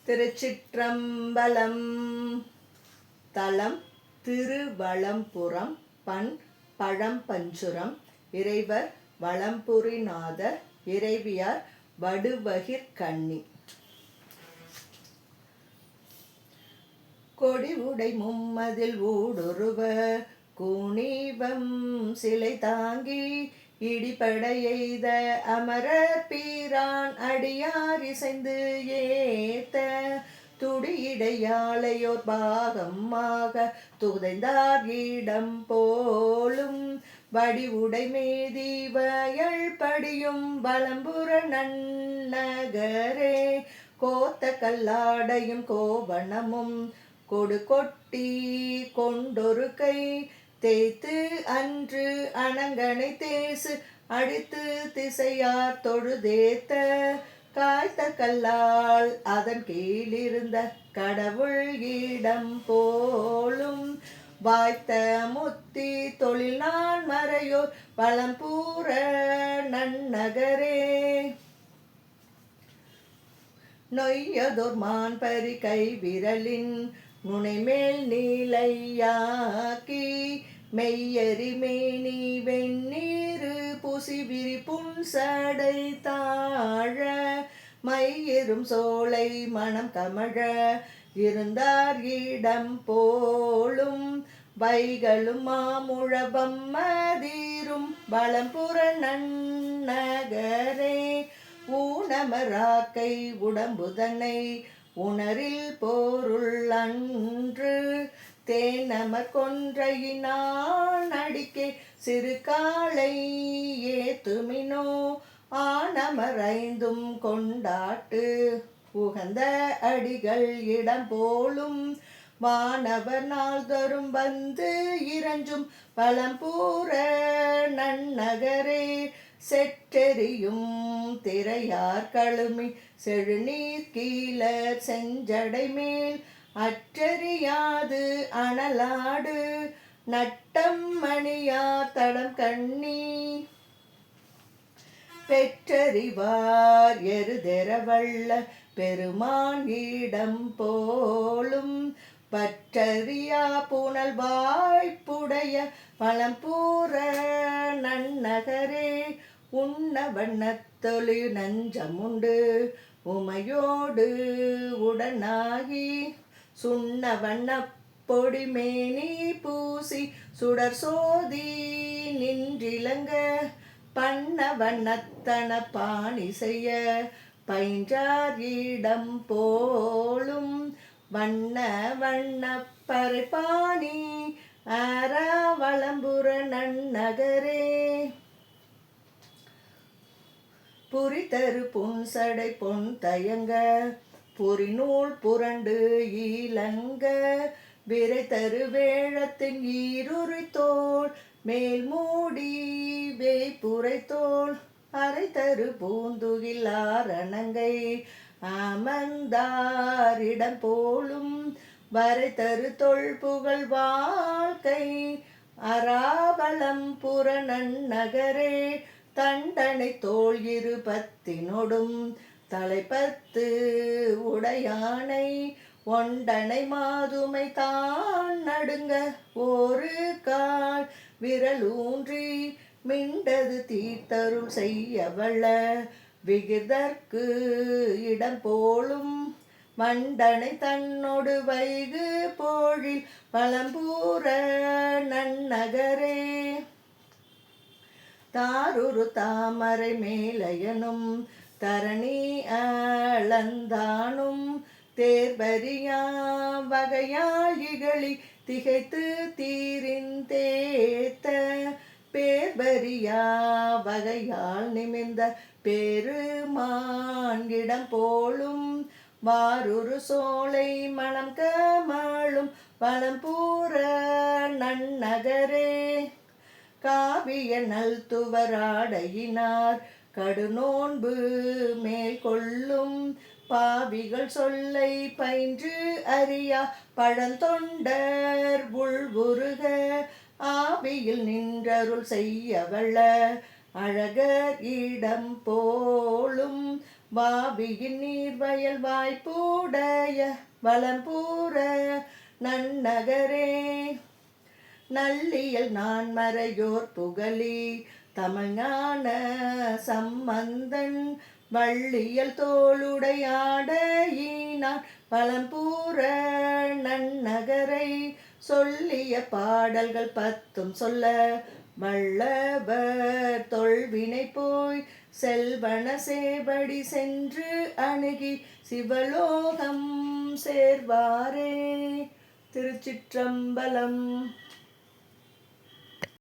திருச்சிற்றம்பலம். தலம் திருவலம்புரம். பண் பழம்பஞ்சுரம். இறைவர் வலம்புரிநாதர். இறைவியார் வடுவகிர்கண்ணி. கொடி உடை மும்மதில் ஊடுருவ கூனிவம் சிலை தாங்கி இடிபட எய்த அமரர் பீரான் அடியார் இசைந்து ஏத்த துடியிடையாளையோர் பாகமாக துதைந்தார் இடம் போலும் வடிவுடை மேதி வயல் படியும் வலம்புற நன்னகரே கோத்த கல்லாடையும் கோவணமும் கொடு கொட்டி கொண்டொரு கை தேய்த்து அன்று அணங்கனை தேசு அடித்து திசையார் தொழுதேத்த காய்த்த கல்லால் அதன் கீழிருந்த கடவுள் இடம் போலும் வாய்த்த முத்தி தொழில் நான் மறையோர் வலம்பூர நன்னகரே நொய்யதோர் மான் பரி கை விரலின் நுனைமேல் நீலையாக்கி மெய்யறி மேனி வெண்ணீரு புசி விரி புன்சடை தாழ மையெரும் சோலை மனம் கமழ இருந்தார் இடம் போலும் வைகளும் மாமுழவம் மதீரும் வலம்புற நன்னகரே ஊனமராக்கை உடம்புதனை உணரில் பொருள் அன்று தேனமர் கொன்றையினான் அடிக்கே சிறு காலை ஏத்துமினோ ஆனமரைந்தும் கொண்டாட்டு உகந்த அடிகள் இடம் போலும் வானவர் நாள்தரும் வந்து இறஞ்சும் பழம்பூர நன்னகரே செற்றெறியும் திரையார் கழுமி செழுநீர் கீழர் செஞ்சடை மேல் அற்றறியாது அனலாடு நட்டம் மணியார் தடம் கண்ணி பெற்றறிவார் எருதெரவள்ள பெருமான் இடம் போலும் பற்றறியா புனல் வாய்ப்புடைய பழம்பூர நன்னகரே உண்ண வண்ணத்தொழி நஞ்சமுண்டு உமையோடு உடனாகி சுண்ண வண்ண பொடிமேனி பூசி சுடர் சோதி நின்றிலங்க பண்ண வண்ணத்தன பாணி செய்ய பயின்றார் இடம் போலும் வண்ண வண்ண பறைபாணி ஆர வலம்புற நன்னகரே புரிதரு புன்சடை பொன் தயங்க புரிநூல் புரண்டு ஈலங்க விரை தரு வேழத்தின் ஈருரி தோல் மேல் மூடி வேய்புரை தோல் அரை தரு பூந்துகில் ஆரணங்கை அமர்ந்தாரிடம் போலும் வரை தரு தொல் புகழ் வாழ்க்கை அராவலம் புற நன்னகரே தண்டனை தோல் இருபத்தினொடும் தலைப்பத்து உடையானை ஒண்டனை மாதுமை தான் நடுங்க ஒரு கால் விரலூன்றி மிண்டது தீர்த்தருள் செய்யவள விகிதற்கு இடம் போலும் மண்டனை தன்னொடு வைகு போழில் பழம்பூர நன்னகரே தாருரு தாமரை மேலையனும் தரணி அளந்தானும் தேர்பரியா வகையால் இகழி திகைத்து தீரிந்தேத்த பேர்பரியா வகையால் நிமிர்ந்த பெருமான்கிடம் போலும் வாருரு சோலை மணம் கமழும் வலம்பூர நன்னகரே காவிய நல் துவராடையினார் கடுநோன்பு மேல் கொள்ளும் பாவிகள் சொல்லை பயின்று அறியா பழந்தொண்டர் உள்வுருக ஆவியில் நின்றருள் செய்யவள அழகர் இடம் போலும் வாவியின் நீர்வயல் வாய்ப்புடைய வளம்பூர நன்னகரே. நல்லியல் நான் மறையோர் புகழி தமிழ்ஞான சம்பந்தன் வள்ளியல் தோளுடையாடையினான் பழம்பூர நன்னகரை. சொல்லிய பாடல்கள் 10 சொல்ல வல்லவர் தொல்வினை போய் செல்வன சேவடி சென்று அணுகி சிவலோகம் சேர்வாரே. திருச்சிற்றம்பலம்.